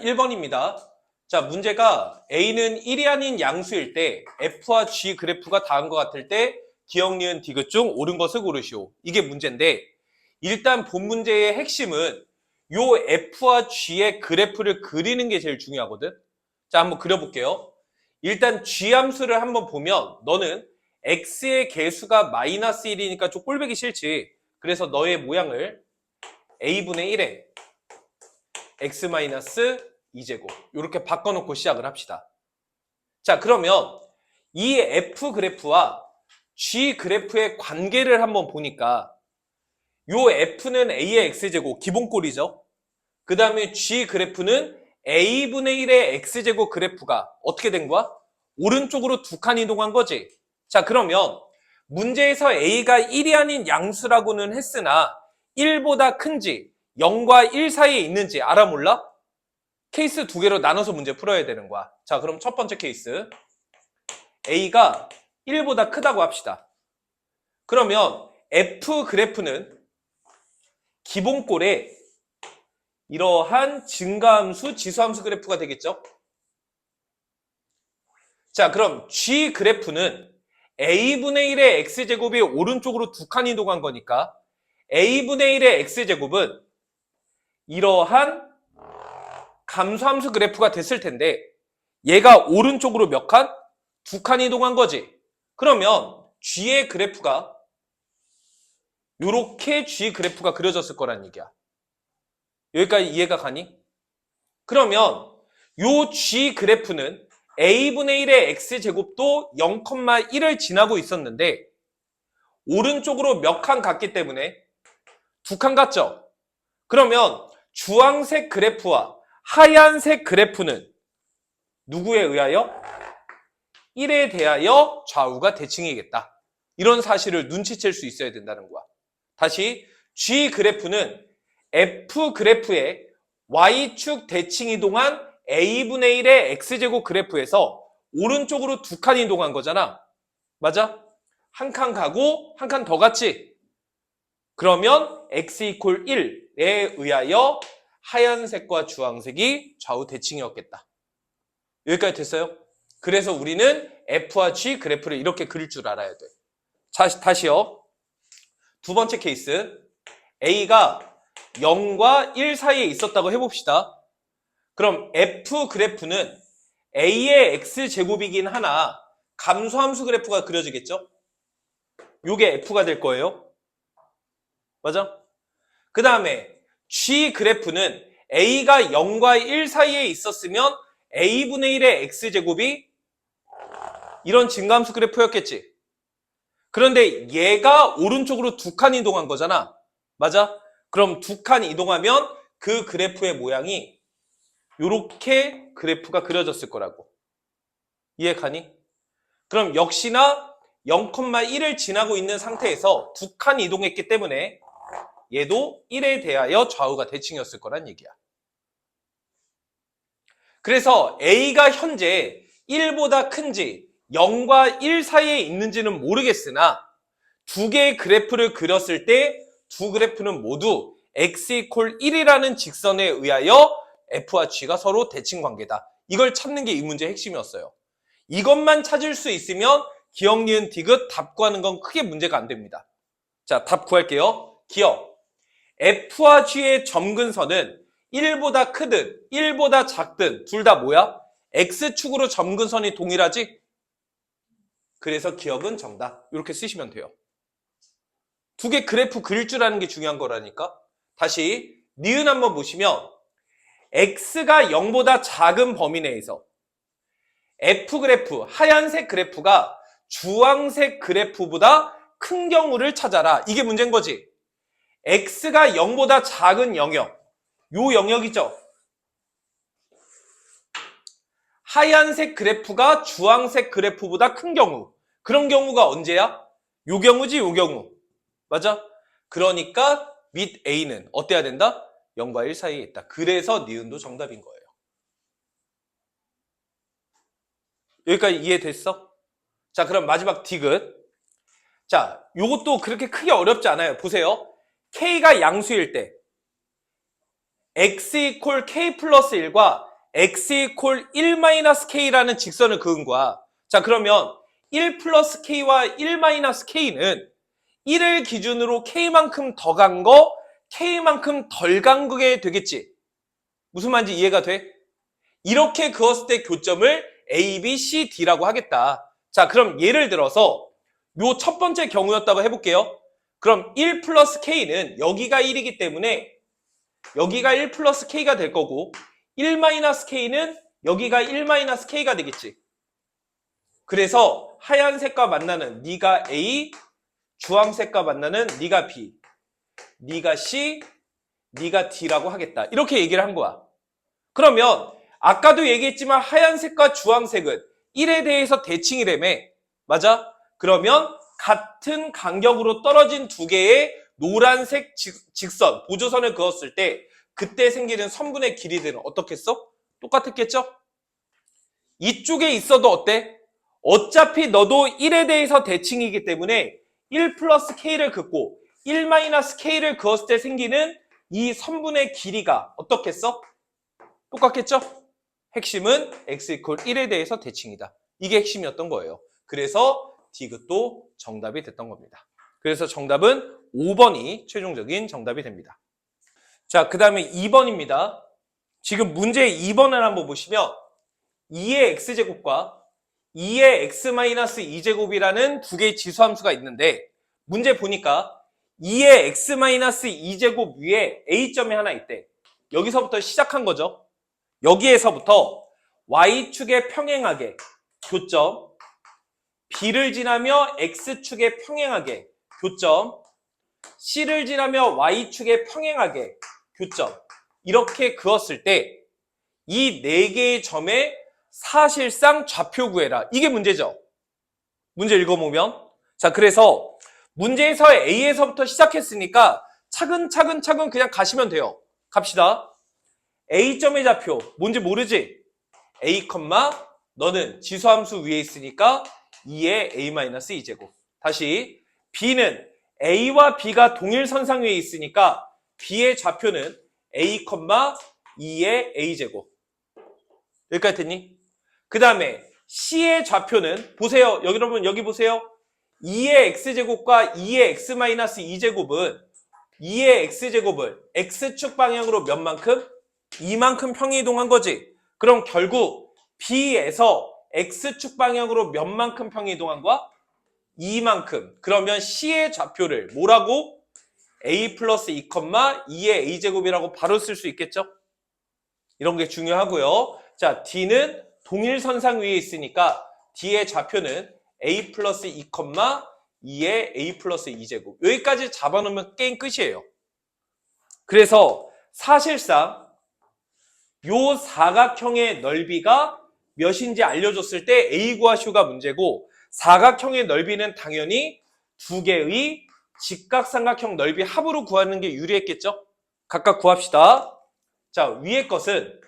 1번입니다. 자, 문제가 A는 1이 아닌 양수일 때 F와 G 그래프가 다음과 같을 때 기억, 니은, 디귿 중 옳은 것을 고르시오. 이게 문제인데 일단 본 문제의 핵심은 요 F와 G의 그래프를 그리는 게 제일 중요하거든. 자, 한번 그려볼게요. 일단 G 함수를 한번 보면 너는 X의 개수가 마이너스 1이니까 좀 꼴보기 싫지. 그래서 너의 모양을 A분의 1에 X 마이너스 2제곱 이렇게 바꿔놓고 시작을 합시다. 자, 그러면 이 F 그래프와 G 그래프의 관계를 한번 보니까 요 F는 A의 X제곱 기본꼴이죠. 그 다음에 G 그래프는 A분의 1의 X제곱 그래프가 어떻게 된 거야? 오른쪽으로 두 칸 이동한 거지. 자, 그러면 문제에서 A가 1이 아닌 양수라고는 했으나 1보다 큰지 0과 1 사이에 있는지 알아 몰라? 케이스 두 개로 나눠서 문제 풀어야 되는 거야. 자, 그럼 첫 번째 케이스 A가 1보다 크다고 합시다. 그러면 F 그래프는 기본꼴에 이러한 증가함수, 지수함수 그래프가 되겠죠? 자, 그럼 G 그래프는 A분의 1의 X제곱이 오른쪽으로 두 칸 이동한 거니까 A분의 1의 X제곱은 이러한 감소함수 그래프가 됐을 텐데 얘가 오른쪽으로 몇 칸? 두 칸 이동한 거지. 그러면 G의 그래프가 요렇게 G 그래프가 그려졌을 거란 얘기야. 여기까지 이해가 가니? 그러면 요 G 그래프는 A분의 1의 X제곱도 0,1을 지나고 있었는데 오른쪽으로 몇 칸 갔기 때문에 두 칸 갔죠? 그러면 주황색 그래프와 하얀색 그래프는 누구에 의하여? 1에 대하여 좌우가 대칭이겠다. 이런 사실을 눈치챌 수 있어야 된다는 거야. 다시 G 그래프는 F 그래프의 Y축 대칭 이동한 A분의 1의 X제곱 그래프에서 오른쪽으로 두 칸 이동한 거잖아. 맞아? 한 칸 가고 한 칸 더 갔지? 그러면 X 이퀄 1에 의하여 하얀색과 주황색이 좌우 대칭이었겠다. 여기까지 됐어요? 그래서 우리는 F와 G 그래프를 이렇게 그릴 줄 알아야 돼. 자, 다시요. 두 번째 케이스. A가 0과 1 사이에 있었다고 해봅시다. 그럼 F 그래프는 A의 X제곱이긴 하나 감소함수 그래프가 그려지겠죠? 요게 F가 될 거예요. 맞아? 그 다음에 G 그래프는 A가 0과 1 사이에 있었으면 A분의 1의 X제곱이 이런 증가함수 그래프였겠지. 그런데 얘가 오른쪽으로 두 칸 이동한 거잖아. 맞아? 그럼 두 칸 이동하면 그 그래프의 모양이 요렇게 그래프가 그려졌을 거라고. 이해 가니? 그럼 역시나 0,1을 지나고 있는 상태에서 두 칸 이동했기 때문에 얘도 1에 대하여 좌우가 대칭이었을 거란 얘기야. 그래서 A가 현재 1보다 큰지 0과 1 사이에 있는지는 모르겠으나 두 개의 그래프를 그렸을 때 두 그래프는 모두 X 이퀄 1이라는 직선에 의하여 F와 G가 서로 대칭 관계다. 이걸 찾는 게 이 문제의 핵심이었어요. 이것만 찾을 수 있으면 기억, 니은, 디귿 답 구하는 건 크게 문제가 안 됩니다. 자, 답 구할게요. 기억. F와 G의 점근선은 1보다 크든 1보다 작든 둘 다 뭐야? X축으로 점근선이 동일하지? 그래서 기억은 정답. 이렇게 쓰시면 돼요. 두 개 그래프 그릴 줄 아는 게 중요한 거라니까. 다시 니은 한번 보시면 X가 0보다 작은 범위 내에서 F 그래프, 하얀색 그래프가 주황색 그래프보다 큰 경우를 찾아라. 이게 문제인 거지. X가 0보다 작은 영역, 요 영역이죠. 하얀색 그래프가 주황색 그래프보다 큰 경우. 그런 경우가 언제야? 요 경우지, 요 경우. 맞아? 그러니까 밑 A는 어때야 된다? 0과 1 사이에 있다. 그래서 니은도 정답인 거예요. 여기까지 이해됐어? 자, 그럼 마지막 디귿. 자, 요것도 그렇게 크게 어렵지 않아요. 보세요. K가 양수일 때 X 이퀄 K 플러스 1과 x 이퀄 1-k라는 직선을 그은 거야. 자, 그러면 1 플러스 k와 1-k는 1을 기준으로 k만큼 더 간 거, k만큼 덜 간 게 되겠지. 무슨 말인지 이해가 돼? 이렇게 그었을 때 교점을 A, B, C, D라고 하겠다. 자, 그럼 예를 들어서 요 첫 번째 경우였다고 해볼게요. 그럼 1 플러스 K는 여기가 1이기 때문에 여기가 1 플러스 K가 될 거고 1 마이너스 K는 여기가 1 마이너스 K가 되겠지. 그래서 하얀색과 만나는 네가 A, 주황색과 만나는 네가 B, 네가 C, 네가 D라고 하겠다. 이렇게 얘기를 한 거야. 그러면 아까도 얘기했지만 하얀색과 주황색은 1에 대해서 대칭이라며. 맞아? 그러면 같은 간격으로 떨어진 두 개의 노란색 직선, 보조선을 그었을 때 그때 생기는 선분의 길이들은 어떻겠어? 똑같았겠죠? 이쪽에 있어도 어때? 어차피 너도 1에 대해서 대칭이기 때문에 1 플러스 K를 긋고 1 마이너스 K를 그었을 때 생기는 이 선분의 길이가 어떻겠어? 똑같겠죠? 핵심은 x 이퀄 1에 대해서 대칭이다. 이게 핵심이었던 거예요. 그래서 디귿도 정답이 됐던 겁니다. 그래서 정답은 5번이 최종적인 정답이 됩니다. 자, 그 다음에 2번입니다. 지금 문제 2번을 한번 보시면 2의 x제곱과 2의 x-2제곱이라는 두 개의 지수함수가 있는데 문제 보니까 2의 x-2제곱 위에 a점이 하나 있대. 여기서부터 시작한 거죠. 여기에서부터 y축에 평행하게 교점, b를 지나며 x축에 평행하게 교점, c를 지나며 y축에 평행하게 교점, 이렇게 그었을 때 이 네 개의 점의 사실상 좌표 구해라. 이게 문제죠. 문제 읽어보면, 자, 그래서 문제에서 A에서부터 시작했으니까 차근차근 그냥 가시면 돼요. 갑시다. A점의 좌표 뭔지 모르지? A, 너는 지수함수 위에 있으니까 2의 A-2제곱. 다시 B는 A와 B가 동일선상 위에 있으니까 B의 좌표는 A, 2의 A제곱. 여기까지 됐니? 그 다음에 C의 좌표는 보세요. 여러분 여기 보세요. 2의 X제곱과 2의 X-2제곱은 2의 X제곱을 X축 방향으로 몇 만큼? 2만큼 평이동한 거지. 그럼 결국 B에서 X축 방향으로 몇 만큼 평이동한 거야? 2만큼. 그러면 C의 좌표를 뭐라고? A 플러스 2, 2의 A제곱이라고 바로 쓸 수 있겠죠? 이런 게 중요하고요. 자, D는 동일선상 위에 있으니까 D의 좌표는 A 플러스 2, 2의 A 플러스 2제곱. 여기까지 잡아놓으면 게임 끝이에요. 그래서 사실상 요 사각형의 넓이가 몇인지 알려줬을 때 A 구하시오가 문제고, 사각형의 넓이는 당연히 두 개의 직각삼각형 넓이 합으로 구하는 게 유리했겠죠? 각각 구합시다. 자, 위의 것은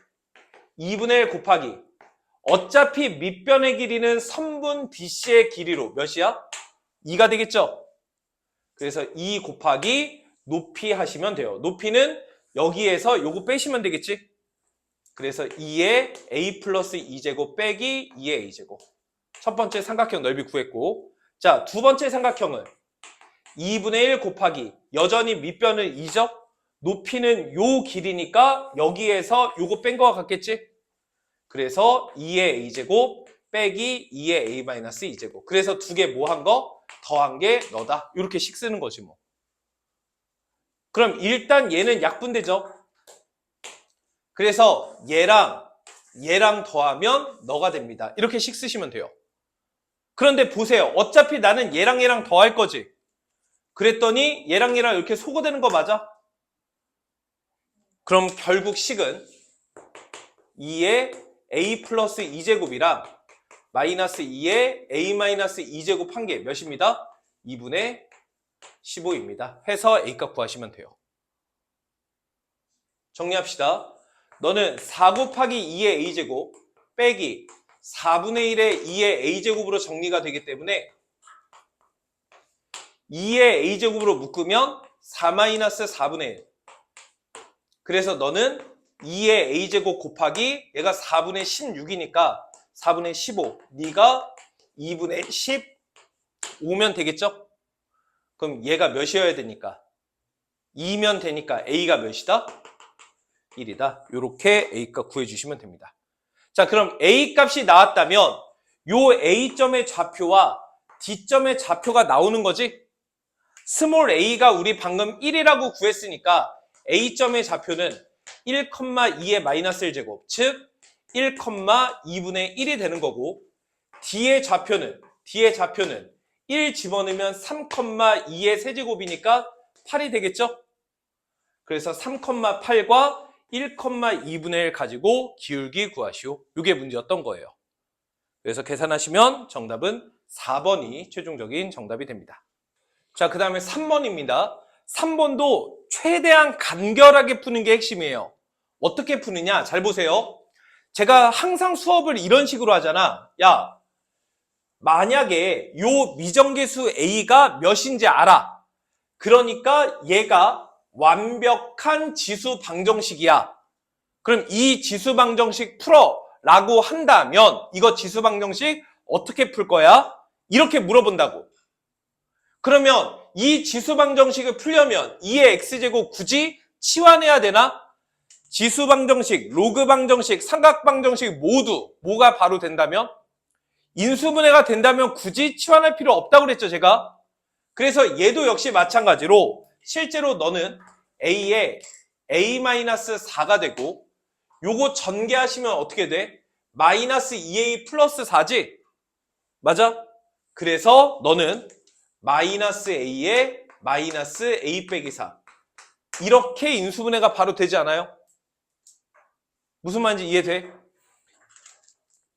2분의 1 곱하기, 어차피 밑변의 길이는 선분 BC의 길이로 몇이야? 2가 되겠죠? 그래서 2 곱하기 높이 하시면 돼요. 높이는 여기에서 요거 빼시면 되겠지? 그래서 2의 A 플러스 2제곱 빼기 2의 A제곱. 첫 번째 삼각형 넓이 구했고, 자, 두 번째 삼각형은 2분의 1 곱하기, 여전히 밑변은 2죠? 높이는 요 길이니까 여기에서 요거 뺀 거와 같겠지? 그래서 2의 A제곱 빼기 2의 A-2제곱. 그래서 두 개 뭐 한 거? 더한 게 너다. 이렇게 식 쓰는 거지 뭐. 그럼 일단 얘는 약분되죠? 그래서 얘랑 더하면 너가 됩니다. 이렇게 식 쓰시면 돼요. 그런데 보세요. 어차피 나는 얘랑 더할 거지. 그랬더니 얘랑 이렇게 소거되는 거 맞아? 그럼 결국 식은 2의 A 플러스 2제곱이랑 마이너스 2의 A-2제곱 한 게 몇입니다? 2분의 15입니다. 해서 A값 구하시면 돼요. 정리합시다. 너는 4 곱하기 2의 A제곱 빼기 4분의 1의 2의 A제곱으로 정리가 되기 때문에 2의 A제곱으로 묶으면 4 마이너스 4분의 1. 그래서 너는 2의 a제곱 곱하기 얘가 4분의 16이니까 4분의 15. 네가 2분의 15면 되겠죠? 그럼 얘가 몇이어야 되니까? 2면 되니까 a가 몇이다? 1이다. 이렇게 a값 구해주시면 됩니다. 자, 그럼 a값이 나왔다면 요 a점의 좌표와 d점의 좌표가 나오는 거지? 스몰 a가 우리 방금 1이라고 구했으니까 a점의 좌표는 1,2의 마이너스 1제곱, 즉 1,2분의 1이 되는 거고 d의 좌표는 1 집어넣으면 3,2의 세제곱이니까 8이 되겠죠? 그래서 3,8과 1,2분의 1 가지고 기울기 구하시오. 이게 문제였던 거예요. 그래서 계산하시면 정답은 4번이 최종적인 정답이 됩니다. 자, 그 다음에 3번입니다. 3번도 최대한 간결하게 푸는 게 핵심이에요. 어떻게 푸느냐? 잘 보세요. 제가 항상 수업을 이런 식으로 하잖아. 야, 만약에 요 미정계수 A가 몇인지 알아. 그러니까 얘가 완벽한 지수 방정식이야. 그럼 이 지수 방정식 풀어 라고 한다면 이거 지수 방정식 어떻게 풀 거야? 이렇게 물어본다고. 그러면 이 지수 방정식을 풀려면 2의 x제곱 굳이 치환해야 되나? 지수 방정식, 로그 방정식, 삼각 방정식 모두 뭐가 바로 된다면? 인수분해가 된다면 굳이 치환할 필요 없다고 그랬죠, 제가. 그래서 얘도 역시 마찬가지로 실제로 너는 A에 A-4가 되고 요거 전개하시면 어떻게 돼? 마이너스 2A 플러스 4지? 맞아? 그래서 너는 마이너스 A에 마이너스 A 빼기 4 이렇게 인수분해가 바로 되지 않아요? 무슨 말인지 이해돼?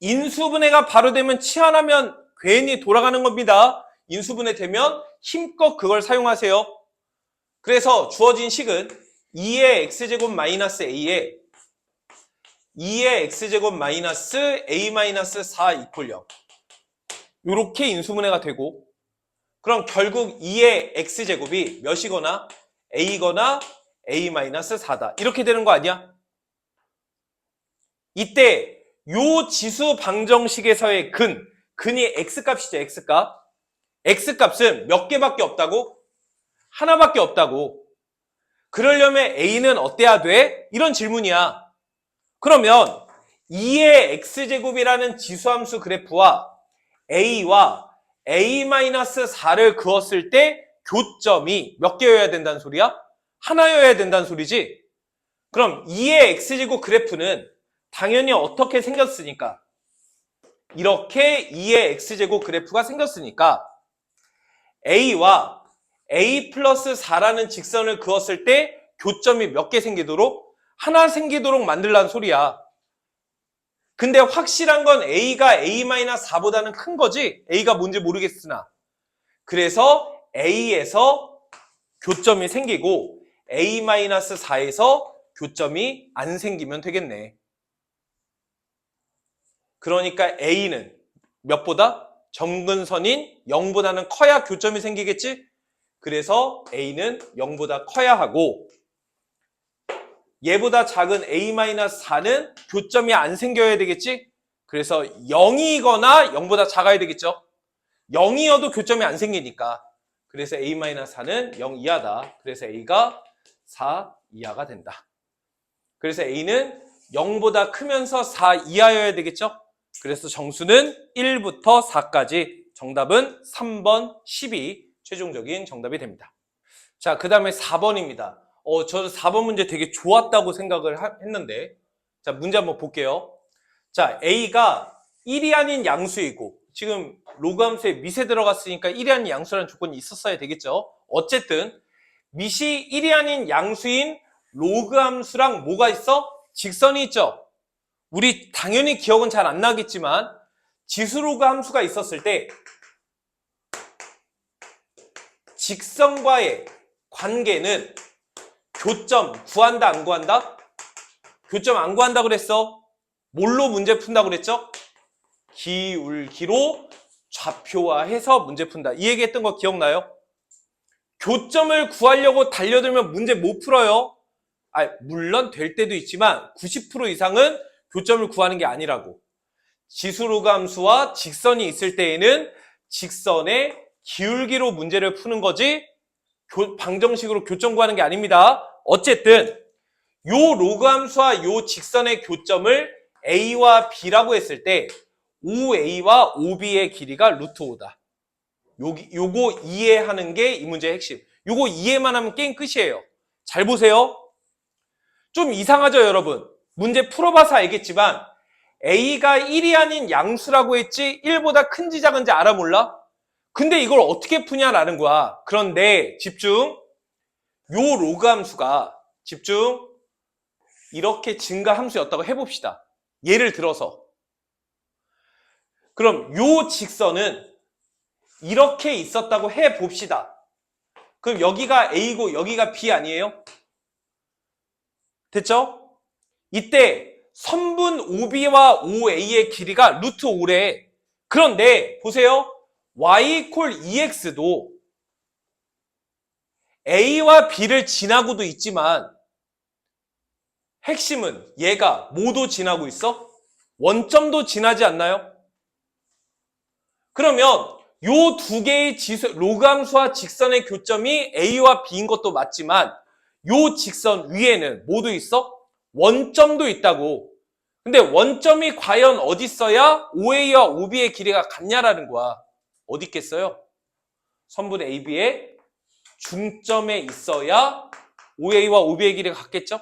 인수분해가 바로 되면 치환하면 괜히 돌아가는 겁니다. 인수분해 되면 힘껏 그걸 사용하세요. 그래서 주어진 식은 2의 x제곱 마이너스 a에 2의 x제곱 마이너스 a 마이너스 4 이퀄 0 이렇게 인수분해가 되고 그럼 결국 2의 x제곱이 몇이거나 a거나 a 마이너스 4다. 이렇게 되는 거 아니야? 이때 요 지수 방정식에서의 근이 x값이죠, x값. x값은 몇 개밖에 없다고? 하나밖에 없다고. 그러려면 a는 어때야 돼? 이런 질문이야. 그러면 2의 x제곱이라는 지수함수 그래프와 a와 a-4를 그었을 때 교점이 몇 개여야 된다는 소리야? 하나여야 된다는 소리지? 그럼 2의 x제곱 그래프는 당연히 어떻게 생겼으니까? 이렇게 2의 x제곱 그래프가 생겼으니까 a와 a 플러스 4라는 직선을 그었을 때 교점이 몇 개 생기도록? 하나 생기도록 만들라는 소리야. 근데 확실한 건 a가 a-4보다는 큰 거지? a가 뭔지 모르겠으나. 그래서 a에서 교점이 생기고 a-4에서 교점이 안 생기면 되겠네. 그러니까 a는 몇보다? 점근선인 0보다는 커야 교점이 생기겠지? 그래서 a는 0보다 커야 하고 얘보다 작은 a-4는 교점이 안 생겨야 되겠지? 그래서 0이거나 0보다 작아야 되겠죠? 0이어도 교점이 안 생기니까. 그래서 a-4는 0 이하다. 그래서 a가 4 이하가 된다. 그래서 a는 0보다 크면서 4 이하여야 되겠죠? 그래서 정수는 1부터 4까지 정답은 3번 12 최종적인 정답이 됩니다. 자, 그 다음에 4번입니다. 저는 4번 문제 되게 좋았다고 생각을 했는데 자, 문제 한번 볼게요. 자, a가 1이 아닌 양수이고 지금 로그 함수에 밑에 들어갔으니까 1이 아닌 양수라는 조건이 있었어야 되겠죠. 어쨌든 밑이 1이 아닌 양수인 로그 함수랑 뭐가 있어? 직선이 있죠. 우리 당연히 기억은 잘 안 나겠지만 지수로그 함수가 있었을 때 직선과의 관계는 교점 구한다 안 구한다? 교점 안 구한다 그랬어. 뭘로 문제 푼다 그랬죠? 기울기로 좌표화해서 문제 푼다. 이 얘기했던 거 기억나요? 교점을 구하려고 달려들면 문제 못 풀어요. 물론 될 때도 있지만 90% 이상은 교점을 구하는 게 아니라고. 지수로그 함수와 직선이 있을 때에는 직선의 기울기로 문제를 푸는 거지 방정식으로 교점 구하는 게 아닙니다. 어쨌든 요 로그 함수와 요 직선의 교점을 A와 B라고 했을 때 OA와 OB의 길이가 루트 5다. 요거 이해하는 게 이 문제의 핵심. 요거 이해만 하면 게임 끝이에요. 잘 보세요. 좀 이상하죠, 여러분? 문제 풀어봐서 알겠지만 A가 1이 아닌 양수라고 했지 1보다 큰지 작은지 알아 몰라? 근데 이걸 어떻게 푸냐라는 거야. 그런데 집중. 요 로그 함수가 집중. 이렇게 증가 함수였다고 해봅시다. 예를 들어서. 그럼 요 직선은 이렇게 있었다고 해봅시다. 그럼 여기가 A고 여기가 B 아니에요? 됐죠? 이때 선분 OB와 OA의 길이가 루트 5래. 그런데 보세요. y = EX도 A와 B를 지나고도 있지만 핵심은 얘가 뭐도 지나고 있어? 원점도 지나지 않나요? 그러면 요 두 개의 지수, 로그 함수와 직선의 교점이 A와 B인 것도 맞지만 요 직선 위에는 뭐도 있어? 원점도 있다고. 근데 원점이 과연 어디 있어야 OA와 OB의 길이가 같냐라는 거야. 어디 있겠어요? 선분 AB의 중점에 있어야 OA와 OB의 길이가 같겠죠?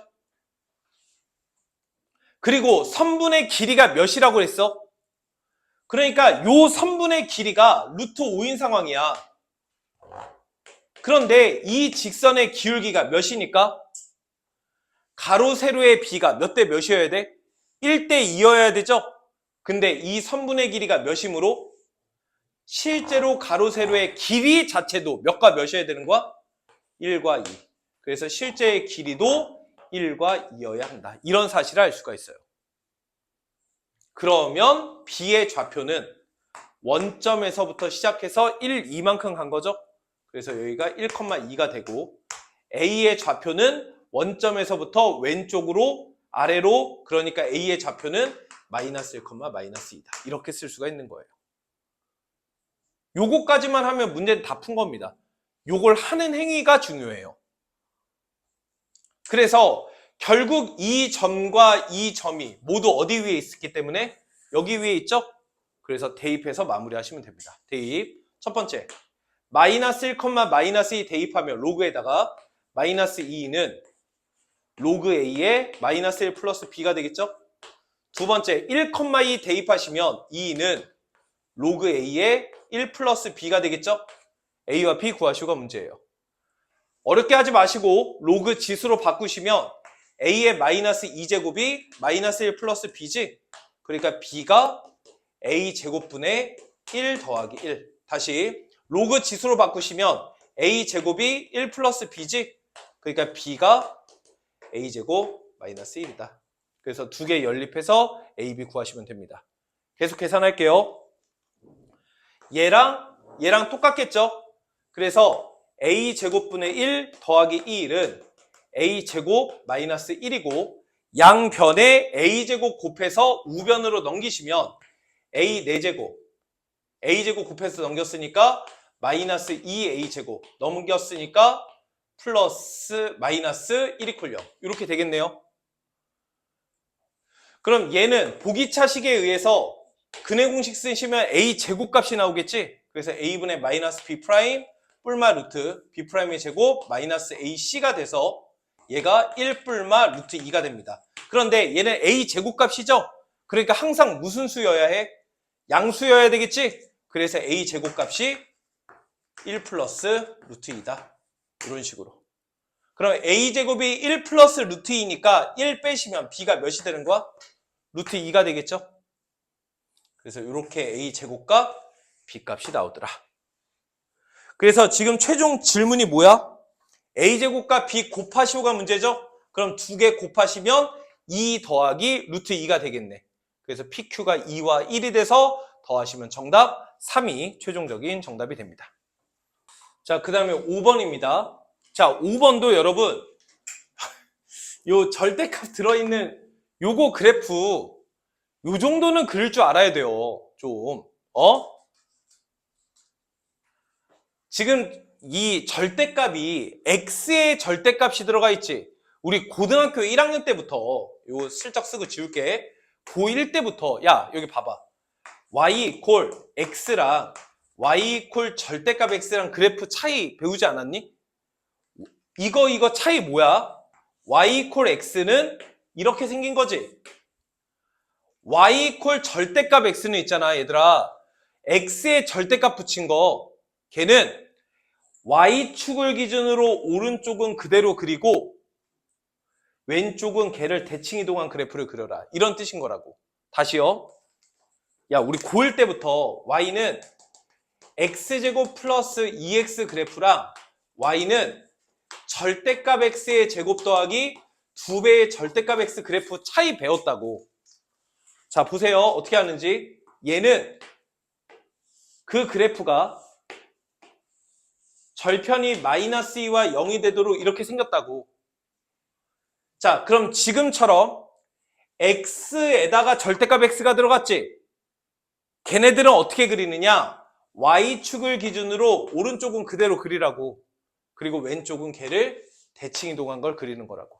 그리고 선분의 길이가 몇이라고 했어? 그러니까 요 선분의 길이가 루트 5인 상황이야. 그런데 이 직선의 기울기가 몇이니까? 가로 세로의 B가 몇 대 몇이어야 돼? 1대 2여야 되죠? 근데 이 선분의 길이가 몇이므로? 실제로 가로 세로의 길이 자체도 몇과 몇이어야 되는 거야? 1과 2. 그래서 실제의 길이도 1과 2여야 한다. 이런 사실을 알 수가 있어요. 그러면 B의 좌표는 원점에서부터 시작해서 1, 2만큼 간 거죠? 그래서 여기가 1,2가 되고 A의 좌표는 원점에서부터 왼쪽으로 아래로, 그러니까 A의 좌표는 마이너스 1, 마이너스 2다. 이렇게 쓸 수가 있는 거예요. 요거까지만 하면 문제는 다 푼 겁니다. 요걸 하는 행위가 중요해요. 그래서 결국 이 점과 이 점이 모두 어디 위에 있기 때문에 여기 위에 있죠? 그래서 대입해서 마무리하시면 됩니다. 대입. 첫 번째, 마이너스 1, 마이너스 2 대입하면 로그에다가 마이너스 2는 로그 A에 마이너스 1 플러스 B가 되겠죠? 두 번째, 1,2 대입하시면 2는 로그 A에 1 플러스 B가 되겠죠? A와 B 구하시오가 문제예요. 어렵게 하지 마시고 로그 지수로 바꾸시면 A의 마이너스 2제곱이 마이너스 1 플러스 B지? 그러니까 B가 A제곱분의 1 더하기 1. 다시 로그 지수로 바꾸시면 A제곱이 1 플러스 B지? 그러니까 B가 A제곱 마이너스 1이다. 그래서 두 개 연립해서 A, B 구하시면 됩니다. 계속 계산할게요. 얘랑 똑같겠죠? 그래서 A제곱분의 1 더하기 2은 A제곱 마이너스 1이고 양변에 A제곱 곱해서 우변으로 넘기시면 A 4제곱 A제곱 곱해서 넘겼으니까 마이너스 2A제곱 넘겼으니까 플러스 마이너스 1 이퀄 0 이렇게 되겠네요. 그럼 얘는 보기차식에 의해서 근해 공식 쓰시면 A제곱 값이 나오겠지? 그래서 A분의 마이너스 B 프라임 뿔마 루트 B 프라임의 제곱 마이너스 AC가 돼서 얘가 1 뿔마 루트 2가 됩니다. 그런데 얘는 A 제곱값이죠? 그러니까 항상 무슨 수여야 해? 양수여야 되겠지? 그래서 A 제곱값이 1 플러스 루트 2다. 이런 식으로. 그럼 A 제곱이 1 플러스 루트 2니까 1 빼시면 B가 몇이 되는 거야? 루트 2가 되겠죠? 그래서 이렇게 A 제곱과 B 값이 나오더라. 그래서 지금 최종 질문이 뭐야? A제곱과 B 곱하시오가 문제죠? 그럼 두 개 곱하시면 2 더하기 루트 2가 되겠네. 그래서 PQ가 2와 1이 돼서 더하시면 정답 3이 최종적인 정답이 됩니다. 자, 그 다음에 5번입니다. 자, 5번도 여러분 요 절대값 들어있는 요거 그래프 요 정도는 그릴 줄 알아야 돼요. 좀. 지금 이 절대값이 x의 절대값이 들어가 있지. 우리 고등학교 1학년 때부터 요 슬쩍 쓰고 지울게. 고1 때부터 야 여기 봐봐. y 이퀄 x랑 y 이퀄 절대값 x랑 그래프 차이 배우지 않았니? 이거 차이 뭐야? y 이퀄 x는 이렇게 생긴 거지. y 이퀄 절대값 x는 있잖아 얘들아. x의 절대값 붙인 거 걔는 y축을 기준으로 오른쪽은 그대로 그리고 왼쪽은 걔를 대칭 이동한 그래프를 그려라. 이런 뜻인 거라고. 다시요. 야 우리 고1 때부터 y는 x제곱 플러스 2x 그래프랑 y는 절대값 x의 제곱 더하기 2배의 절대값 x 그래프 차이 배웠다고. 자 보세요. 어떻게 하는지. 얘는 그 그래프가 절편이 마이너스 2와 0이 되도록 이렇게 생겼다고. 자 그럼 지금처럼 x에다가 절대값 x가 들어갔지. 걔네들은 어떻게 그리느냐. y축을 기준으로 오른쪽은 그대로 그리라고. 그리고 왼쪽은 걔를 대칭 이동한 걸 그리는 거라고.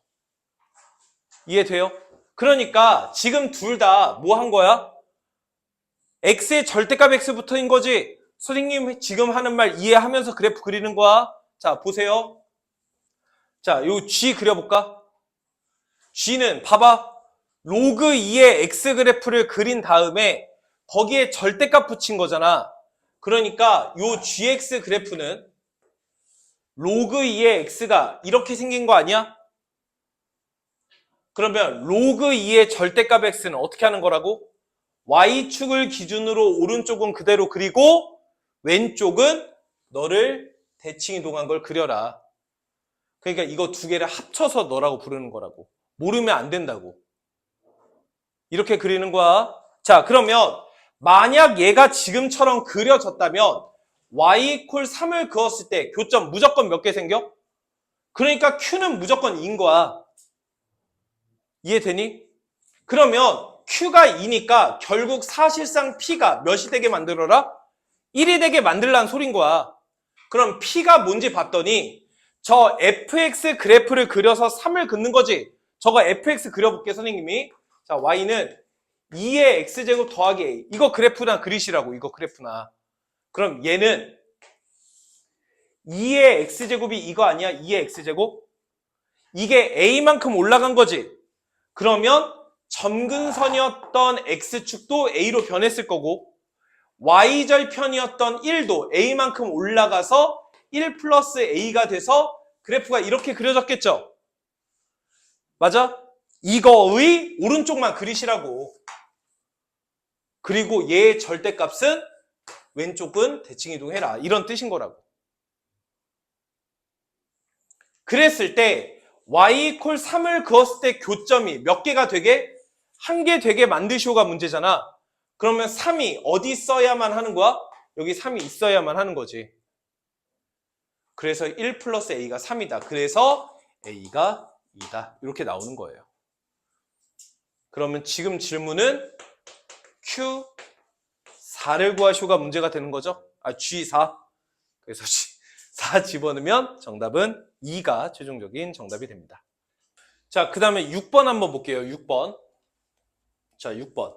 이해돼요? 그러니까 지금 둘 다 뭐 한 거야? x의 절대값 x 붙어인 거지. 선생님 지금 하는 말 이해하면서 그래프 그리는 거야. 자 보세요. 자 요 g 그려볼까? g는 봐봐. 로그 2의 x 그래프를 그린 다음에 거기에 절대값 붙인 거잖아. 그러니까 요 gx 그래프는 로그 2의 x가 이렇게 생긴 거 아니야? 그러면 로그 2의 절대값 x는 어떻게 하는 거라고? y축을 기준으로 오른쪽은 그대로 그리고 왼쪽은 너를 대칭 이동한 걸 그려라. 그러니까 이거 두 개를 합쳐서 너라고 부르는 거라고. 모르면 안 된다고. 이렇게 그리는 거야. 자 그러면 만약 얘가 지금처럼 그려졌다면 y 이퀄 3을 그었을 때 교점 무조건 몇 개 생겨? 그러니까 q는 무조건 2인 거야. 이해되니? 그러면 q가 2니까 결국 사실상 p가 몇이 되게 만들어라? 1이 되게 만들라는 소린 거야. 그럼 p가 뭔지 봤더니 저 fx 그래프를 그려서 3을 긋는 거지. 저거 fx 그려볼게 선생님이. 자 y는 2의 x제곱 더하기 a. 이거 그래프나 그리시라고. 이거 그래프나. 그럼 얘는 2의 x제곱이 이거 아니야? 2의 x제곱? 이게 a만큼 올라간 거지. 그러면 점근선이었던 x축도 a로 변했을 거고 y절편이었던 1도 a만큼 올라가서 1 플러스 a가 돼서 그래프가 이렇게 그려졌겠죠? 맞아? 이거의 오른쪽만 그리시라고. 그리고 얘의 절대값은 왼쪽은 대칭 이동해라. 이런 뜻인 거라고. 그랬을 때 y 이퀄 3을 그었을 때 교점이 몇 개가 되게? 한 개 되게 만드시오가 문제잖아. 그러면 3이 어디 있어야만 하는 거야? 여기 3이 있어야만 하는 거지. 그래서 1 플러스 a가 3이다. 그래서 a가 2다. 이렇게 나오는 거예요. 그러면 지금 질문은 Q4를 구하시오가 문제가 되는 거죠. G4. 그래서 G4 집어넣으면 정답은 2가 최종적인 정답이 됩니다. 자, 그 다음에 6번 한번 볼게요. 6번. 자, 6번.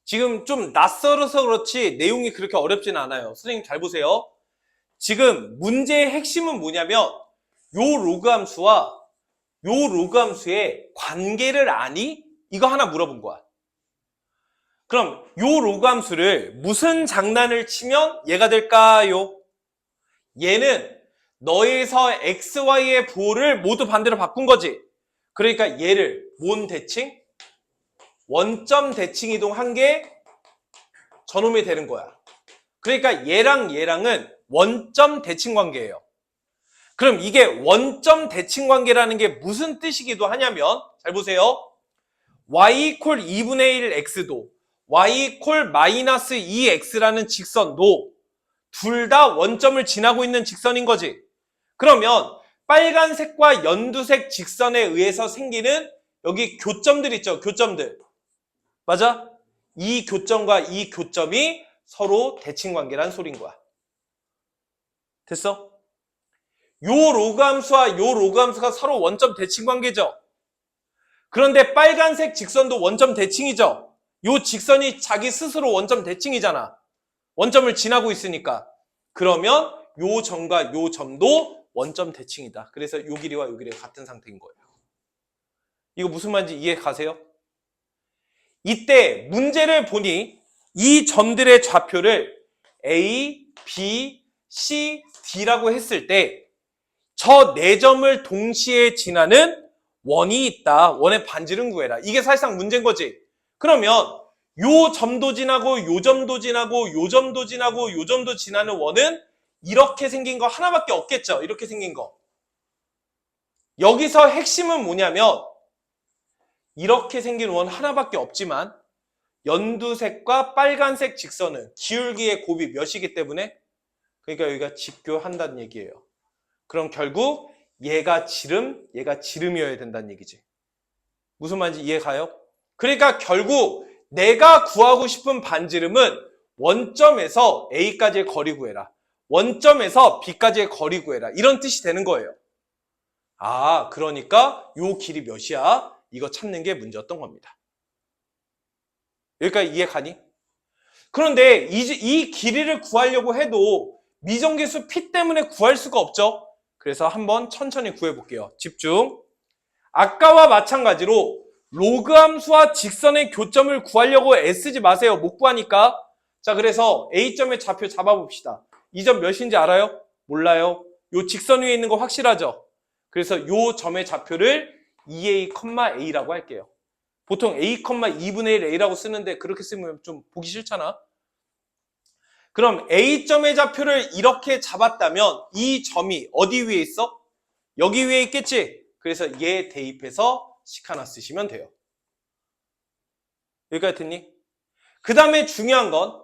지금 좀 낯설어서 그렇지 내용이 그렇게 어렵진 않아요. 선생님 잘 보세요. 지금 문제의 핵심은 뭐냐면 요 로그 함수와 요 로그 함수의 관계를 아니? 이거 하나 물어본 거야. 그럼 요 로그 함수를 무슨 장난을 치면 얘가 될까요? 얘는 너에서 xy의 부호를 모두 반대로 바꾼 거지. 그러니까 얘를 뭔 대칭? 원점 대칭 이동한 게 저놈이 되는 거야. 그러니까 얘랑 얘랑은 원점 대칭 관계예요. 그럼 이게 원점 대칭 관계라는 게 무슨 뜻이기도 하냐면 잘 보세요. y 이퀄 2분의 1 x도 y 이퀄 마이너스 2x라는 직선도 둘 다 원점을 지나고 있는 직선인 거지. 그러면 빨간색과 연두색 직선에 의해서 생기는 여기 교점들 있죠? 교점들. 맞아? 이 교점과 이 교점이 서로 대칭관계란 소린 거야. 됐어? 요 로그함수와 요 로그함수가 서로 원점 대칭관계죠? 그런데 빨간색 직선도 원점 대칭이죠? 요 직선이 자기 스스로 원점 대칭이잖아. 원점을 지나고 있으니까. 그러면 요 점과 요 점도 원점 대칭이다. 그래서 요 길이와 요 길이가 같은 상태인 거예요. 이거 무슨 말인지 이해 가세요? 이때 문제를 보니 이 점들의 좌표를 A, B, C, D라고 했을 때 저 네 점을 동시에 지나는 원이 있다. 원의 반지름 구해라. 이게 사실상 문제인 거지. 그러면 요 점도 지나고 요 점도 지나고 요 점도 지나고 요 점도 지나는 원은 이렇게 생긴 거 하나밖에 없겠죠. 이렇게 생긴 거. 여기서 핵심은 뭐냐면 이렇게 생긴 원 하나밖에 없지만 연두색과 빨간색 직선은 기울기의 곱이 몇이기 때문에 그러니까 여기가 직교한다는 얘기예요. 그럼 결국 얘가 지름이어야 된다는 얘기지. 무슨 말인지 이해 가요? 그러니까 결국 내가 구하고 싶은 반지름은 원점에서 A까지의 거리 구해라. 원점에서 B까지의 거리 구해라. 이런 뜻이 되는 거예요. 아, 그러니까 요 길이 몇이야? 이거 찾는 게 문제였던 겁니다. 여기까지 이해 가니? 그런데 이 길이를 구하려고 해도 미정계수 P 때문에 구할 수가 없죠. 그래서 한번 천천히 구해볼게요. 집중. 아까와 마찬가지로 로그 함수와 직선의 교점을 구하려고 애쓰지 마세요. 못 구하니까. 자, 그래서 A점의 좌표 잡아봅시다. 이 점 몇인지 알아요? 몰라요. 요 직선 위에 있는 거 확실하죠? 그래서 요 점의 좌표를 2A, A라고 할게요. 보통 A, 2분의 1 A라고 쓰는데 그렇게 쓰면 좀 보기 싫잖아. 그럼 A점의 좌표를 이렇게 잡았다면 이 점이 어디 위에 있어? 여기 위에 있겠지? 그래서 얘 대입해서 식 하나 쓰시면 돼요. 여기까지 됐니? 그 다음에 중요한 건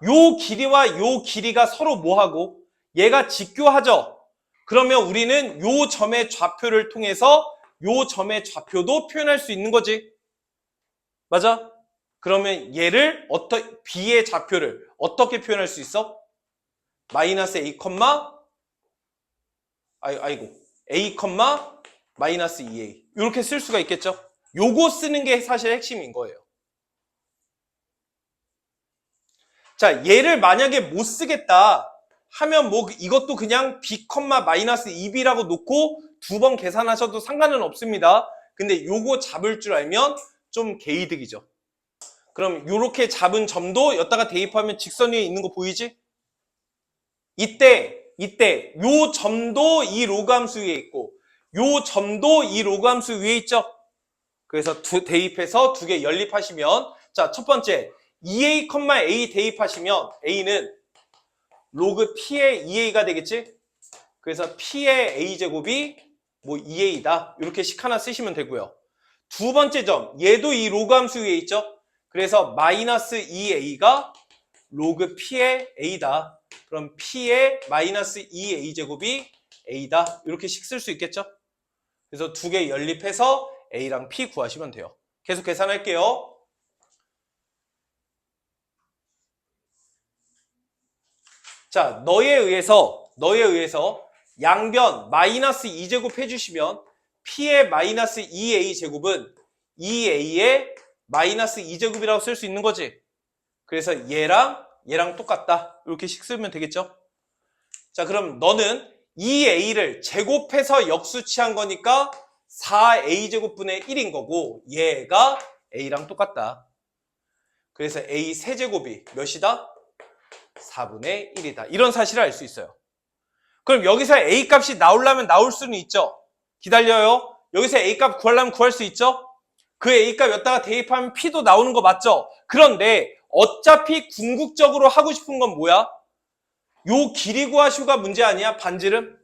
요 길이와 요 길이가 서로 뭐하고? 얘가 직교하죠? 그러면 우리는 요 점의 좌표를 통해서 요 점의 좌표도 표현할 수 있는 거지. 맞아? 그러면 얘를 B의 좌표를 어떻게 표현할 수 있어? 마이너스 A, A, 마이너스 2A 이렇게 쓸 수가 있겠죠? 요거 쓰는 게 사실 핵심인 거예요. 자, 얘를 만약에 못 쓰겠다 하면 뭐 이것도 그냥 B, 마이너스 2B라고 놓고 두 번 계산하셔도 상관은 없습니다. 근데 요거 잡을 줄 알면 좀 개이득이죠. 그럼 요렇게 잡은 점도 여기다가 대입하면 직선 위에 있는 거 보이지? 이때 요 점도 이 로그 함수 위에 있고 요 점도 이 로그 함수 위에 있죠? 그래서 대입해서 두 개 연립하시면 자, 첫 번째 2A, A 대입하시면 A는 로그 P의 2A가 되겠지? 그래서 P의 A제곱이 뭐 2A다. 이렇게 식 하나 쓰시면 되고요. 두 번째 점, 얘도 이 로그 함수 위에 있죠? 그래서 마이너스 2A가 로그 P의 A다. 그럼 P의 마이너스 2A제곱이 A다. 이렇게 식 쓸 수 있겠죠? 그래서 두 개 연립해서 A랑 P 구하시면 돼요. 계속 계산할게요. 자, 너에 의해서 양변 마이너스 2제곱 해주시면 P의 마이너스 2A제곱은 2A의 마이너스 2제곱이라고 쓸 수 있는 거지. 그래서 얘랑 똑같다. 이렇게 식 쓰면 되겠죠? 자, 그럼 너는 2A를 제곱해서 역수치한 거니까 4A제곱분의 1인 거고 얘가 A랑 똑같다. 그래서 A 세제곱이 몇이다? 4분의 1이다. 이런 사실을 알 수 있어요. 그럼 여기서 A 값이 나오려면 나올 수는 있죠. 기다려요. 여기서 A 값 구하려면 구할 수 있죠. 그 A 값 여기다가 대입하면 P도 나오는 거 맞죠? 그런데 어차피 궁극적으로 하고 싶은 건 뭐야? 요 길이 구하시오가 문제 아니야? 반지름?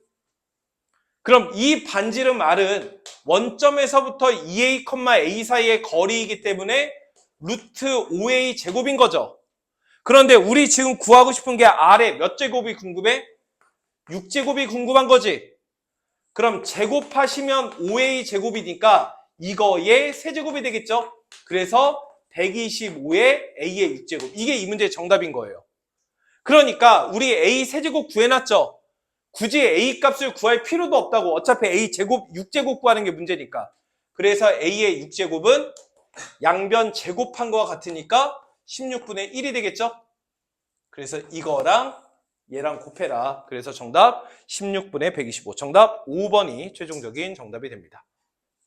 그럼 이 반지름 R은 원점에서부터 2A, A 사이의 거리이기 때문에 루트 5A 제곱인 거죠. 그런데 우리 지금 구하고 싶은 게 R의 몇 제곱이 궁금해? 6제곱이 궁금한 거지. 그럼 제곱하시면 5a 제곱이니까 이거의 세제곱이 되겠죠? 그래서 125의 a의 6제곱. 이게 이 문제의 정답인 거예요. 그러니까 우리 a 세제곱 구해놨죠? 굳이 a 값을 구할 필요도 없다고. 어차피 a 제곱, 6제곱 구하는 게 문제니까. 그래서 a의 6제곱은 양변 제곱한 거와 같으니까 16분의 1이 되겠죠? 그래서 이거랑 얘랑 곱해라. 그래서 정답 16분의 125. 정답 5번이 최종적인 정답이 됩니다.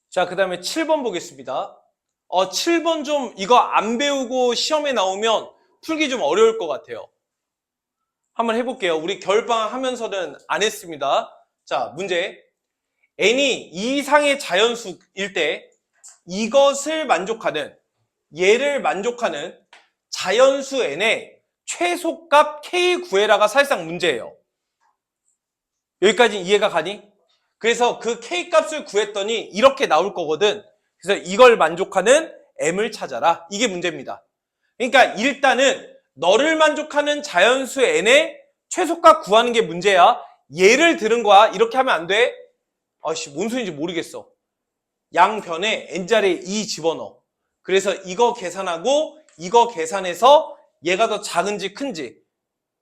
자, 그 다음에 7번 보겠습니다. 7번 좀 이거 안 배우고 시험에 나오면 풀기 좀 어려울 것 같아요. 한번 해볼게요. 우리 겨울방학 하면서는 안 했습니다. 자, 문제. n이 이상의 자연수일 때 이것을 만족하는, 얘를 만족하는 자연수 n의 최소값 k 구해라가 사실상 문제예요. 여기까지 이해가 가니? 그래서 그 k 값을 구했더니 이렇게 나올 거거든. 그래서 이걸 만족하는 m을 찾아라. 이게 문제입니다. 그러니까 일단은 너를 만족하는 자연수 n의 최소값 구하는 게 문제야. 얘를 들은 거야. 이렇게 하면 안 돼. 아씨, 뭔 소리인지 모르겠어. 양변에 n자리에 2 집어넣어. 그래서 이거 계산하고 이거 계산해서 얘가 더 작은지 큰지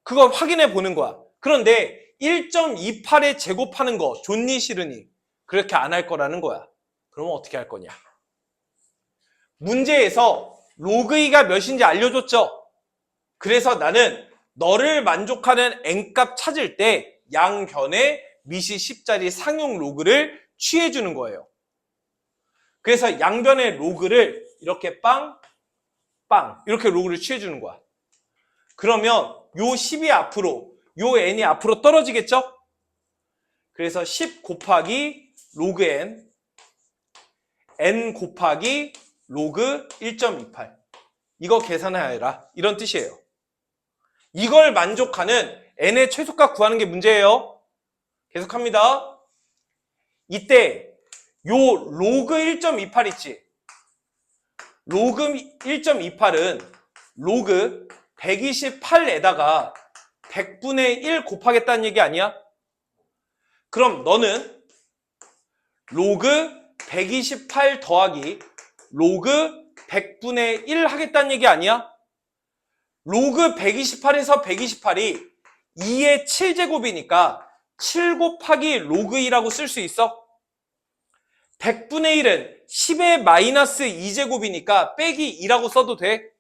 그거 확인해 보는 거야. 그런데 1.28에 제곱하는 거 좋니 싫으니? 그렇게 안 할 거라는 거야. 그러면 어떻게 할 거냐? 문제에서 로그 2가 몇인지 알려줬죠? 그래서 나는 너를 만족하는 n값 찾을 때 양변에 미시 10짜리 상용 로그를 취해주는 거예요. 그래서 양변의 로그를 이렇게 빵, 빵 이렇게 로그를 취해주는 거야. 그러면 요 10이 앞으로, 요 n이 앞으로 떨어지겠죠? 그래서 10 곱하기 로그 n 곱하기 로그 1.28 이거 계산해라. 이런 뜻이에요. 이걸 만족하는 n의 최소값 구하는 게 문제예요. 계속합니다. 이때 요 로그 1.28 있지? 로그 1.28은 로그 128에다가 100분의 1 곱하겠다는 얘기 아니야? 그럼 너는 로그 128 더하기 로그 100분의 1 하겠다는 얘기 아니야? 로그 128에서 128이 2의 7제곱이니까 7 곱하기 로그 2라고 쓸 수 있어? 100분의 1은 10의 마이너스 2제곱이니까 빼기 2라고 써도 돼?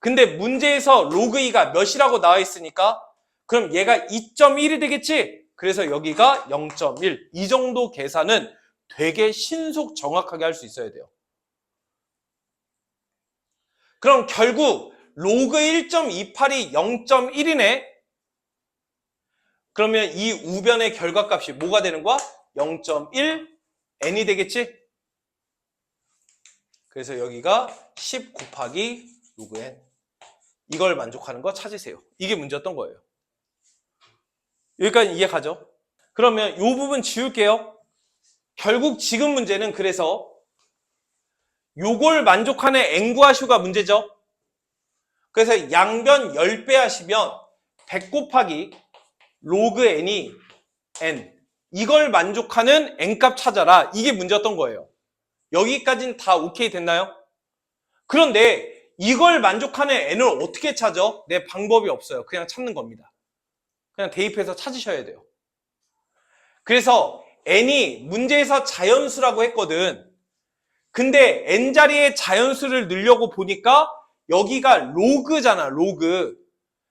근데 문제에서 로그 2가 몇이라고 나와 있으니까 그럼 얘가 2.1이 되겠지? 그래서 여기가 0.1. 이 정도 계산은 되게 신속 정확하게 할 수 있어야 돼요. 그럼 결국 로그 1.28이 0.1이네? 그러면 이 우변의 결과값이 뭐가 되는 거야? 0.1 n이 되겠지? 그래서 여기가 10 곱하기 로그 n. 이걸 만족하는 거 찾으세요. 이게 문제였던 거예요. 여기까지 이해가죠? 그러면 이 부분 지울게요. 결국 지금 문제는 그래서 요걸 만족하는 n 구하시오가 문제죠. 그래서 양변 10배 하시면 100 곱하기 로그 n이 n. 이걸 만족하는 n값 찾아라. 이게 문제였던 거예요. 여기까지는 다 오케이 됐나요? 그런데 이걸 만족하는 n을 어떻게 찾아? 네, 방법이 없어요. 그냥 찾는 겁니다. 그냥 대입해서 찾으셔야 돼요. 그래서 n이 문제에서 자연수라고 했거든. 근데 n자리의 자연수를 넣으려고 보니까 여기가 로그잖아, 로그.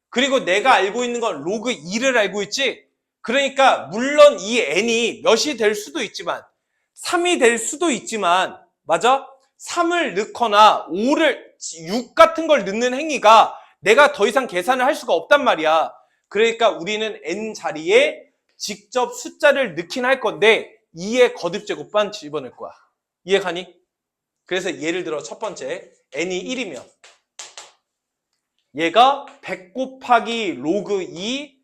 그리고 내가 알고 있는 건 로그 2를 알고 있지? 그러니까 물론 이 n이 몇이 될 수도 있지만 3이 될 수도 있지만 맞아? 3을 넣거나 5를 6 같은 걸 넣는 행위가 내가 더 이상 계산을 할 수가 없단 말이야. 그러니까 우리는 n 자리에 직접 숫자를 넣긴 할 건데 2의 거듭제곱반 집어넣을 거야. 이해가니? 그래서 예를 들어 첫 번째 n이 1이면 얘가 100 곱하기 로그 2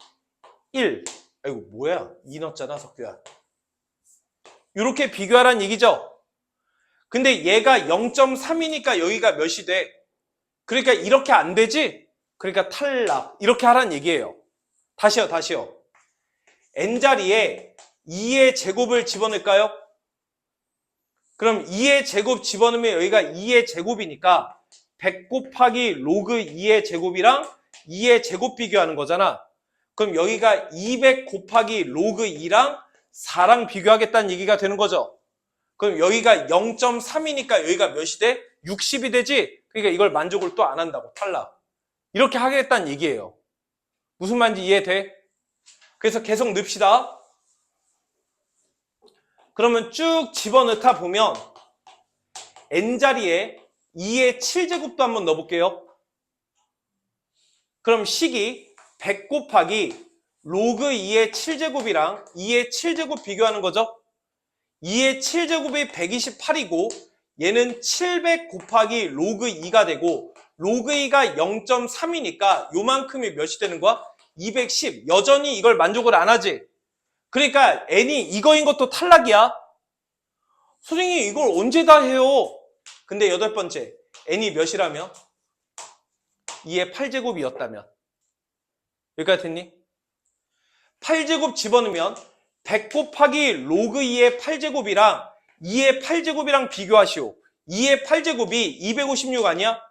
1. 아이고 뭐야? 2 넣었잖아 석규야. 이렇게 비교하라는 얘기죠. 근데 얘가 0.3이니까 여기가 몇이 돼? 그러니까 이렇게 안 되지? 그러니까 탈락. 이렇게 하라는 얘기예요. 다시요. n자리에 2의 제곱을 집어넣을까요? 그럼 2의 제곱 집어넣으면 여기가 2의 제곱이니까 100 곱하기 로그 2의 제곱이랑 2의 제곱 비교하는 거잖아. 그럼 여기가 200 곱하기 로그 2랑 4랑 비교하겠다는 얘기가 되는 거죠. 그럼 여기가 0.3이니까 여기가 몇이 돼? 60이 되지? 그러니까 이걸 만족을 또 안 한다고. 탈락. 이렇게 하겠다는 얘기예요. 무슨 말인지 이해돼? 그래서 계속 넣읍시다. 그러면 쭉 집어넣다 보면 n자리에 2의 7제곱도 한번 넣어볼게요. 그럼 식이 100 곱하기 로그 2의 7제곱이랑 2의 7제곱 비교하는 거죠. 2의 7제곱이 128이고 얘는 700 곱하기 로그 2가 되고 로그 2가 0.3이니까 요만큼이 몇이 되는 거야? 210. 여전히 이걸 만족을 안 하지. 그러니까 n이 이거인 것도 탈락이야. 선생님 이걸 언제 다 해요? 근데 여덟 번째 n이 몇이라며? 2의 8제곱이었다면 여기까지 됐니? 8제곱 집어넣으면 100 곱하기 로그 2의 8제곱이랑 2의 8제곱이랑 비교하시오. 2의 8제곱이 256 아니야?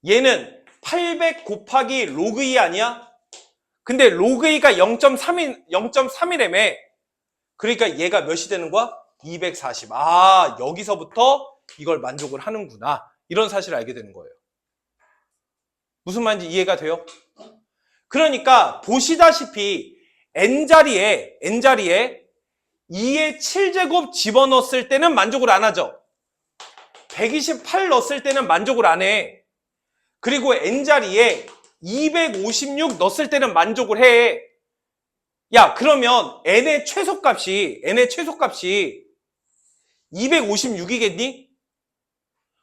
얘는 800 곱하기 로그 2 아니야? 근데 로그 2가 0.3이라며. 그러니까 얘가 몇이 되는 거야? 240. 아, 여기서부터 이걸 만족을 하는구나. 이런 사실을 알게 되는 거예요. 무슨 말인지 이해가 돼요? 그러니까 보시다시피 n자리에 2의 7제곱 집어넣었을 때는 만족을 안 하죠. 128 넣었을 때는 만족을 안 해. 그리고 n자리에 256 넣었을 때는 만족을 해. 야, 그러면 n의 최소값이 256이겠니?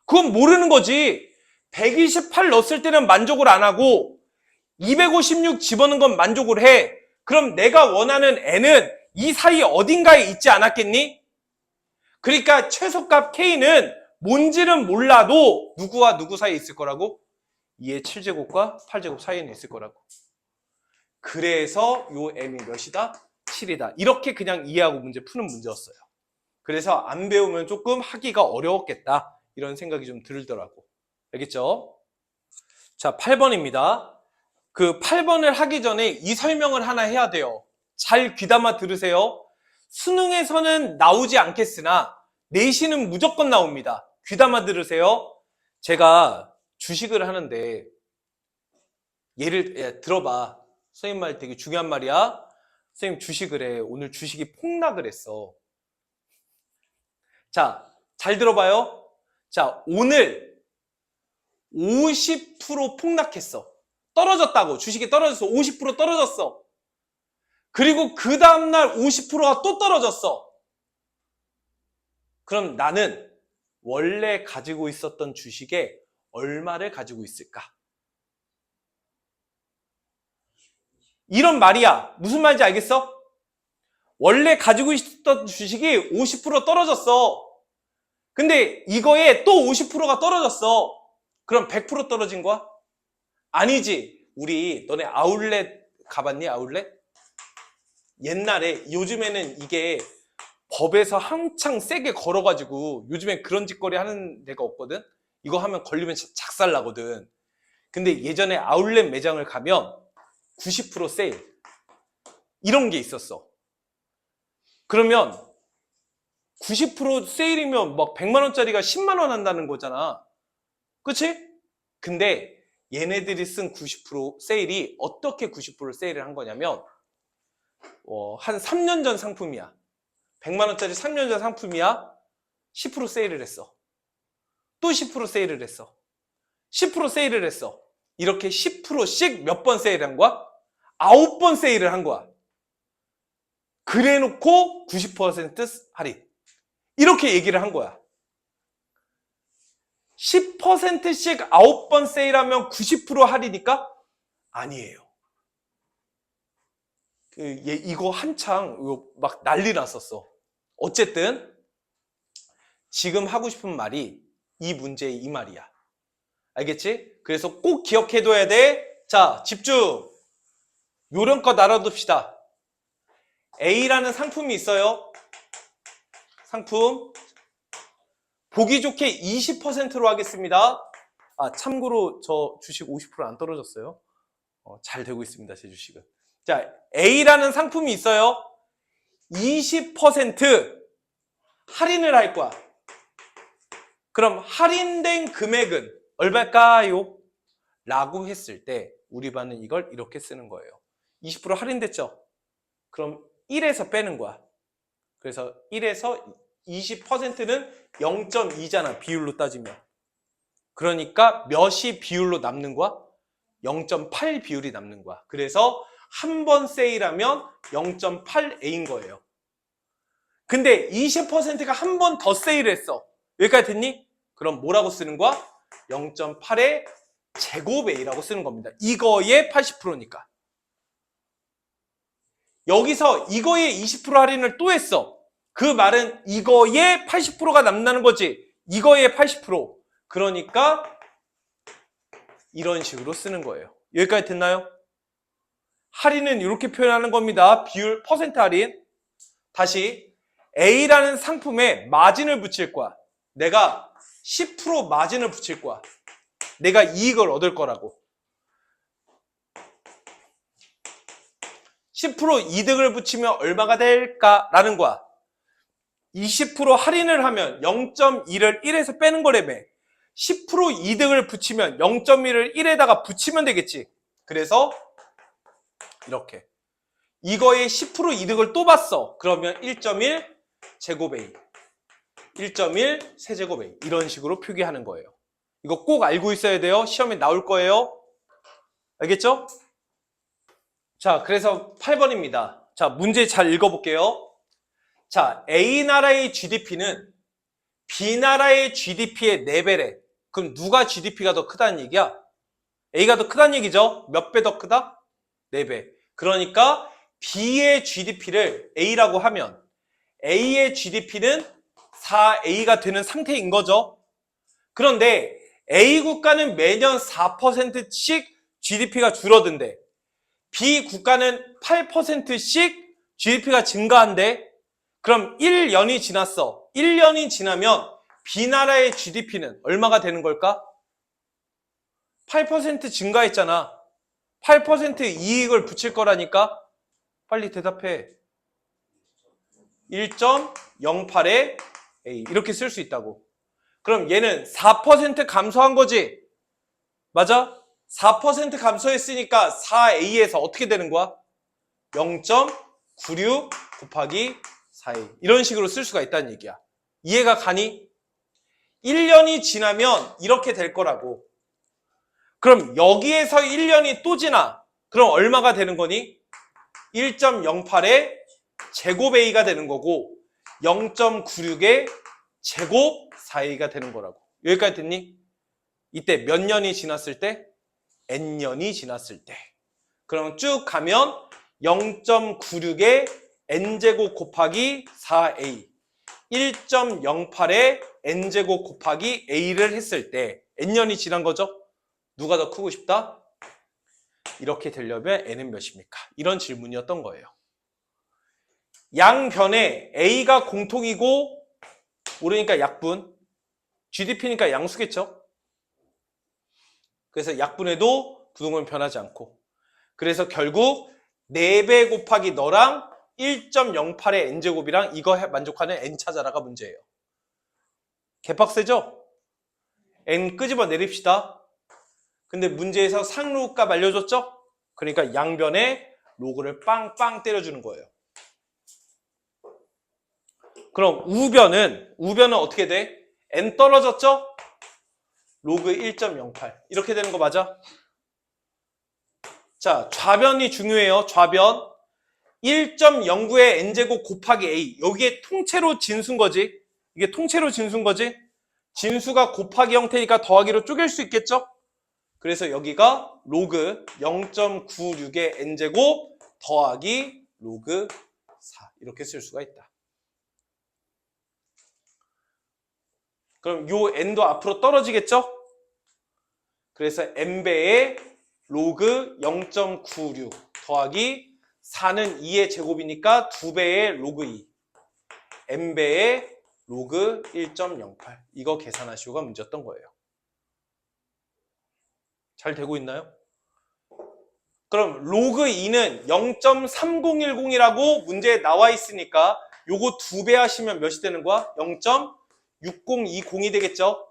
그건 모르는 거지. 128 넣었을 때는 만족을 안 하고 256 집어넣은 건 만족을 해. 그럼 내가 원하는 n은 이 사이 어딘가에 있지 않았겠니? 그러니까 최소값 k는 뭔지는 몰라도 누구와 누구 사이에 있을 거라고? 2의 7제곱과 8제곱 사이에는 있을 거라고. 그래서 요 m이 몇이다? 7이다. 이렇게 그냥 이해하고 문제 푸는 문제였어요. 그래서 안 배우면 조금 하기가 어려웠겠다. 이런 생각이 좀 들더라고. 알겠죠? 자, 8번입니다. 그 8번을 하기 전에 이 설명을 하나 해야 돼요. 잘 귀담아 들으세요. 수능에서는 나오지 않겠으나 내신은 무조건 나옵니다. 귀담아 들으세요. 제가 주식을 하는데 들어봐. 선생님 말 되게 중요한 말이야. 선생님 주식을 해. 오늘 주식이 폭락을 했어. 자, 잘 들어봐요. 자, 오늘 50% 폭락했어. 떨어졌다고. 주식이 떨어졌어. 50% 떨어졌어. 그리고 그 다음날 50%가 또 떨어졌어. 그럼 나는 원래 가지고 있었던 주식에 얼마를 가지고 있을까? 이런 말이야. 무슨 말인지 알겠어? 원래 가지고 있었던 주식이 50% 떨어졌어. 근데 이거에 또 50%가 떨어졌어. 그럼 100% 떨어진 거야? 아니지. 우리 너네 아울렛 가봤니? 아울렛? 옛날에 요즘에는 이게 법에서 한창 세게 걸어가지고 요즘엔 그런 짓거리 하는 데가 없거든. 이거 하면 걸리면 작살 나거든. 근데 예전에 아울렛 매장을 가면 90% 세일 이런 게 있었어. 그러면 90% 세일이면 막 100만 원짜리가 10만 원 한다는 거잖아. 그치? 근데 얘네들이 쓴 90% 세일이 어떻게 90% 세일을 한 거냐면 한 3년 전 상품이야. 100만 원짜리 3년 전 상품이야. 10% 세일을 했어. 또 10% 세일을 했어. 10% 세일을 했어. 이렇게 10%씩 몇 번 세일한 거야? 9번 세일을 한 거야. 그래 놓고 90% 할인. 이렇게 얘기를 한 거야. 10%씩 9번 세일하면 90% 할인이니까? 아니에요. 이거 한창 막 난리 났었어. 어쨌든 지금 하고 싶은 말이 이 문제의 이 말이야. 알겠지? 그래서 꼭 기억해둬야 돼. 자, 집중. 요령껏 알아둡시다. A라는 상품이 있어요. 상품. 보기 좋게 20%로 하겠습니다. 참고로 저 주식 50% 안 떨어졌어요. 잘 되고 있습니다, 제 주식은. 자, A라는 상품이 있어요. 20% 할인을 할 거야. 그럼 할인된 금액은 얼마일까요? 라고 했을 때 우리 반은 이걸 이렇게 쓰는 거예요. 20% 할인됐죠? 그럼 1에서 빼는 거야. 그래서 1에서 20%는 0.2잖아, 비율로 따지면. 그러니까 몇이 비율로 남는 거야? 0.8 비율이 남는 거야. 그래서 한 번 세일하면 0.8A인 거예요. 근데 20%가 한 번 더 세일했어. 여기까지 됐니? 그럼 뭐라고 쓰는 거야? 0.8의 제곱 A라고 쓰는 겁니다. 이거의 80%니까. 여기서 이거에 20% 할인을 또 했어. 그 말은 이거에 80%가 남는다는 거지. 이거에 80%. 그러니까 이런 식으로 쓰는 거예요. 여기까지 됐나요? 할인은 이렇게 표현하는 겁니다. 비율 퍼센트 할인. 다시 A라는 상품에 마진을 붙일 거야. 내가 10% 마진을 붙일 거야. 내가 이익을 얻을 거라고. 10% 이득을 붙이면 얼마가 될까라는 거야. 20% 할인을 하면 0.2를 1에서 빼는 거라며. 10% 이득을 붙이면 0.1을 1에다가 붙이면 되겠지. 그래서 이렇게. 이거에 10% 이득을 또 봤어. 그러면 1.1 제곱 A, 1.1 세제곱 A 이런 식으로 표기하는 거예요. 이거 꼭 알고 있어야 돼요. 시험에 나올 거예요. 알겠죠? 자, 그래서 8번입니다. 자, 문제 잘 읽어볼게요. 자, A나라의 GDP는 B나라의 GDP의 4배래. 그럼 누가 GDP가 더 크다는 얘기야? A가 더 크다는 얘기죠? 몇 배 더 크다? 4배. 그러니까 B의 GDP를 A라고 하면 A의 GDP는 4A가 되는 상태인 거죠. 그런데 A 국가는 매년 4%씩 GDP가 줄어든대. B 국가는 8%씩 GDP가 증가한대. 그럼 1년이 지났어. 1년이 지나면 B나라의 GDP는 얼마가 되는 걸까? 8% 증가했잖아. 8% 이익을 붙일 거라니까. 빨리 대답해. 1.08에 A 이렇게 쓸 수 있다고. 그럼 얘는 4% 감소한 거지? 맞아? 4% 감소했으니까 4A에서 어떻게 되는 거야? 0.96 곱하기 4A 이런 식으로 쓸 수가 있다는 얘기야. 이해가 가니? 1년이 지나면 이렇게 될 거라고. 그럼 여기에서 1년이 또 지나. 그럼 얼마가 되는 거니? 1.08의 제곱 A가 되는 거고 0.96의 제곱 4A가 되는 거라고. 여기까지 됐니? 이때 몇 년이 지났을 때? N년이 지났을 때. 그럼 쭉 가면 0.96의 N제곱 곱하기 4A 1.08의 N제곱 곱하기 A를 했을 때 N년이 지난 거죠? 누가 더 크고 싶다? 이렇게 되려면 N은 몇입니까? 이런 질문이었던 거예요. 양변에 A가 공통이고 모르니까 약분, GDP니까 양수겠죠? 그래서 약분해도 부동은 변하지 않고 그래서 결국 4배 곱하기 너랑 1.08의 N제곱이랑 이거 만족하는 N 찾아라가 문제예요. 개빡세죠? N 끄집어 내립시다. 근데 문제에서 상로값 알려줬죠? 그러니까 양변에 로그를 빵빵 때려주는 거예요. 그럼 우변은 어떻게 돼? N 떨어졌죠? 로그 1.08 이렇게 되는 거 맞아? 자, 좌변이 중요해요. 좌변 1.09의 N제곱 곱하기 A 여기에 통째로 진수인 거지. 이게 통째로 진수인 거지. 진수가 곱하기 형태니까 더하기로 쪼갤 수 있겠죠? 그래서 여기가 로그 0.96의 N제곱 더하기 로그 4 이렇게 쓸 수가 있다. 그럼 요 N도 앞으로 떨어지겠죠? 그래서 N배의 로그 0.96 더하기 4는 2의 제곱이니까 2배의 로그 2. n배의 로그 1.08. 이거 계산하시오가 문제였던 거예요. 잘 되고 있나요? 그럼 로그 2는 0.3010이라고 문제에 나와 있으니까 요거 2배 하시면 몇이 되는 거야? 0.6020이 되겠죠?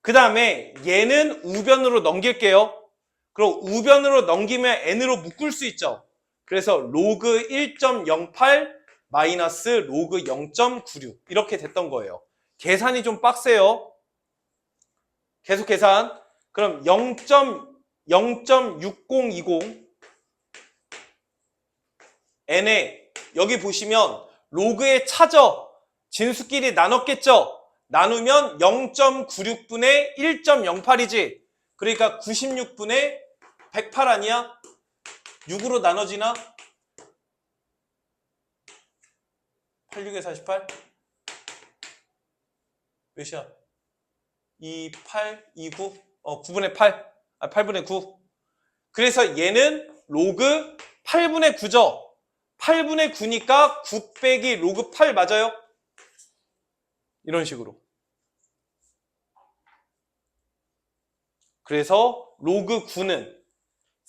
그 다음에 얘는 우변으로 넘길게요. 그럼 우변으로 넘기면 n으로 묶을 수 있죠. 그래서 로그 1.08 마이너스 로그 0.96 이렇게 됐던 거예요. 계산이 좀 빡세요. 계속 계산. 그럼 0.6020 n에 여기 보시면 로그의 차죠. 진수끼리 나눴겠죠. 나누면 0.96분의 1.08이지. 그러니까 96분의 108 아니야? 6으로 나눠지나? 86에 48? 몇이야? 28, 29? 9분의 8. 8분의 9. 그래서 얘는 로그 8분의 9죠. 8분의 9니까 9 빼기 로그 8 맞아요? 이런 식으로. 그래서 로그 9는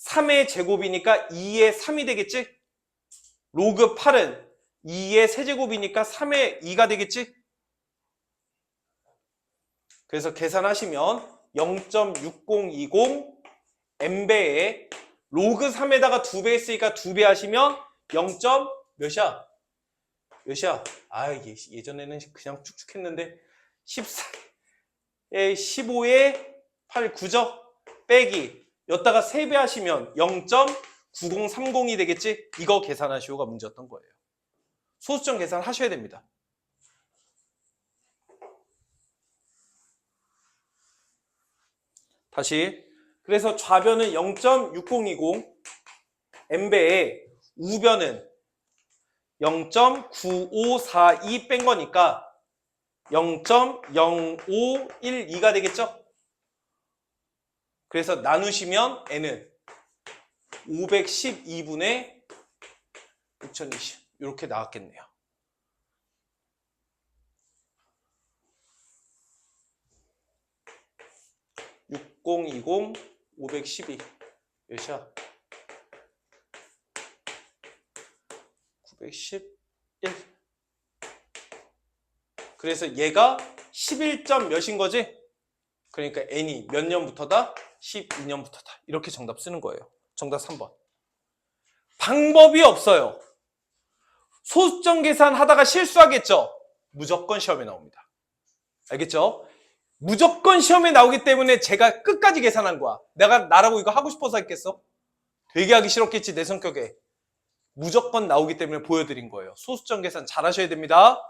3의 제곱이니까 2의 3이 되겠지? 로그 8은 2의 세제곱이니까 3의 2가 되겠지? 그래서 계산하시면 0.6020 n배에 로그 3에다가 2배 했으니까 2배 하시면 0. 몇이야? 몇이야? 아, 예전에는 그냥 쭉쭉 했는데 14에 15에 8, 9죠? 빼기 여기다가 3배 하시면 0.9030이 되겠지? 이거 계산하시오가 문제였던 거예요. 소수점 계산 하셔야 됩니다. 다시. 그래서 좌변은 0.6020 n배에 우변은 0.9542 뺀 거니까 0.0512가 되겠죠? 그래서 나누시면 n은 512분의 6020 이렇게 나왔겠네요. (6020) 512 몇이야? 911. 그래서 얘가 11점 몇인 거지? 그러니까 n이 몇 년부터다? 12년부터다. 이렇게 정답 쓰는 거예요. 정답 3번. 방법이 없어요. 소수점 계산 하다가 실수하겠죠? 무조건 시험에 나옵니다. 알겠죠? 무조건 시험에 나오기 때문에 제가 끝까지 계산한 거야. 내가 나라고 이거 하고 싶어서 했겠어? 되게 하기 싫었겠지, 내 성격에. 무조건 나오기 때문에 보여드린 거예요. 소수점 계산 잘 하셔야 됩니다.